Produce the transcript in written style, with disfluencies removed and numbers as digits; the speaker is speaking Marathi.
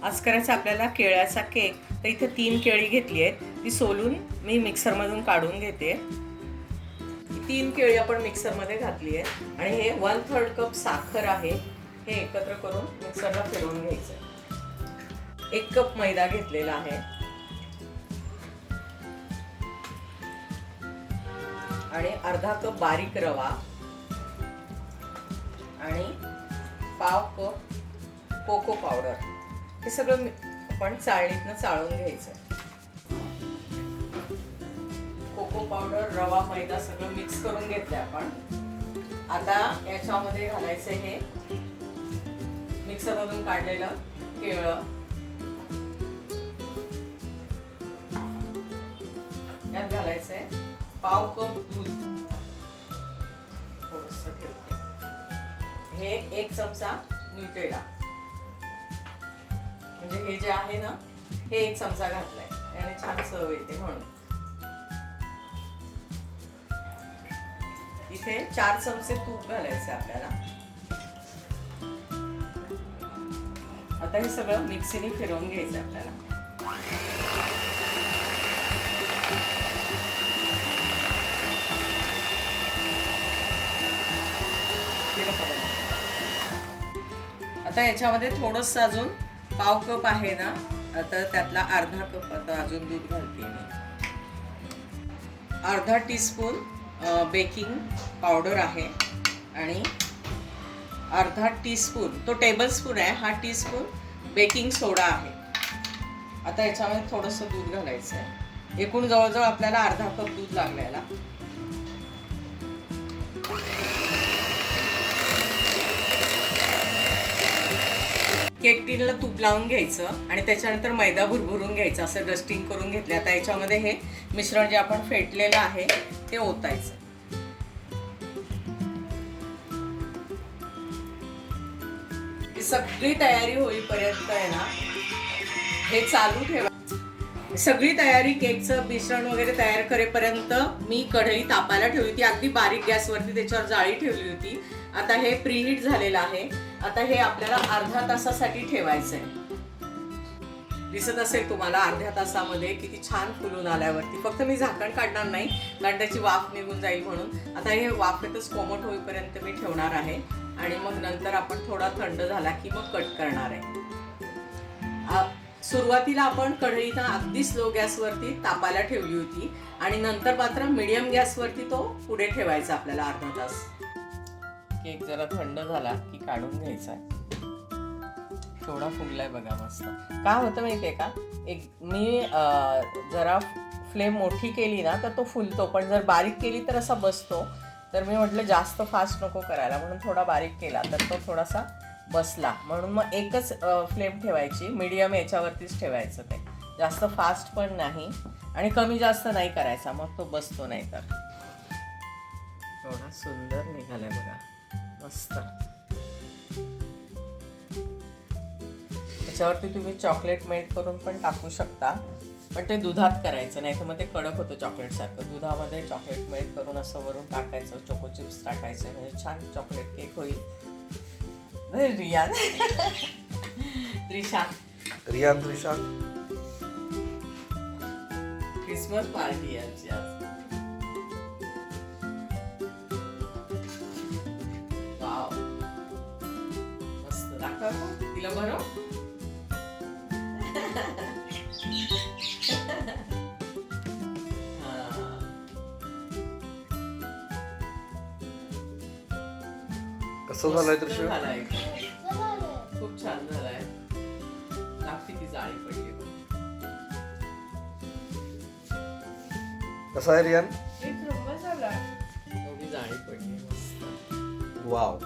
आज करायचा आपल्याला केळ्याचा केक. तर इथे 3 केळी घेतली आहेत, ती सोलून मी मिक्सरमधून काढून घेते. 3 केळी आपण मिक्सरमध्ये घातली आहे आणि हे 1/3 कप साखर आहे, हे एकत्र करून मिक्सरला फिरवून घ्यायचं. 1 कप मैदा घेतलेला आहे आणि अर्धा कप बारीक रवा आणि पाव कप कोको पावडर. हे सगळं आपण चाळणीतनं चाळून घ्यायचं. कोको पावडर, रवा, मैदा सगळं मिक्स करून घेतलंय आपण. आता याच्यामध्ये घालायचं हे मिक्सरमधून काढलेलं केळं. यात घालायचंय पाव कप दूध. थोडंसं ठेवते. हे 1 चमचा न्यूटेला, म्हणजे हे जे आहे ना, हे 1 चमचा घातलाय, त्याने छान चव येते म्हणून. इथे 4 चमचे तूप घालायचे आपल्याला. आता हे सगळं मिक्सीने फिरवून घ्यायचं आपल्याला. आता याच्यामध्ये थोडंसं अजून पाव कप आहे ना, आता त्यातला अर्धा कप आता अजून दूध घालते मी. अर्धा टीस्पून बेकिंग पावडर आहे आणि अर्धा टीस्पून, तो टेबल स्पून आहे, हा टीस्पून बेकिंग सोडा आहे. आता याच्यामध्ये थोडंसं दूध घालायचं आहे. एकूण जवळजवळ आपल्याला अर्धा कप दूध लागलेला. केक टिनला तूप लावून घ्यायचं आणि त्याच्यानंतर मैदा भुरभुरून घ्यायचा, असं डस्टिंग करून घेतले. आता याच्यामध्ये हे मिश्रण जे आपण फेटलेलं आहे ते ओतायचं. ही सगळी तयारी होईपर्यंत आहे ना, हे चालू ठेवा. सगळी तयारी, केकचं मिश्रण वगैरे तयार करेपर्यंत मी कढई तापायला ठेवली होती, अगदी बारीक गॅसवरती त्याच्यावर जाळी ठेवली होती. आता हे प्रीहीट झालेलं आहे. आता हे आपल्याला अर्धा तासासाठी ठेवायचं आहे. दिसत असेल तुम्हाला अर्ध्या तासामध्ये किती छान फुलून आल्यावरती. फक्त मी झाकण काढणार नाही, कारण त्याची वाफ निघून जाईल म्हणून. आता हे वाफेतच कोमट होईपर्यंत मी ठेवणार आहे आणि मग नंतर आपण थोडा थंड झाला की मग कट करणार आहे. सुरुवातीला आपण कढई अगदी स्लो गॅसवरती तापायला ठेवली होती आणि नंतर मात्र मीडियम गॅसवरती तो पुढे ठेवायचा आपल्याला अर्धा तास. केक जरा थंड झाला की काढून घ्यायचा. थोडा फुगलाय बघा मस्त. काय होतं माहितीये का, मी जरा फ्लेम मोठी केली ना तर तो फुलतो, पण जर बारीक केली तर असा बसतो. तर मी म्हटलं जास्त फास्ट नको करायला, म्हणून थोडा बारीक केला तर तो थोडासा बसला. म्हणून मग एकच फ्लेम ठेवायची, मीडियम याच्यावरतीच ठेवायचं. ते जास्त फास्ट पण नाही आणि कमी जास्त नाही करायचा, मग तो बसतो. नाही तर थोडा सुंदर निघालाय बघा, मस्त. त्याच्यावरती तुम्ही चॉकलेट मेल्ट करून पण टाकू शकता, पण ते दुधात करायचं, नाही तर मग ते कडक होतं चॉकलेट सारखं. दुधामध्ये चॉकलेट मेल्ट करून असं वरून टाकायचं, चोको चिप्स टाकायचे, म्हणजे छान चॉकलेट केक होईल. रियान त्रिशा क्रिसमस पार्टी याची आज. वाव, मस्त. दाखव तिला बरं. कसं झालंय तर झालाय, खूप छान झालाय. लागते ती जाळी पडली. कसा आहे रियान? एक नंबर झाला. एवढी जाळी पडली, मस्त. वाव.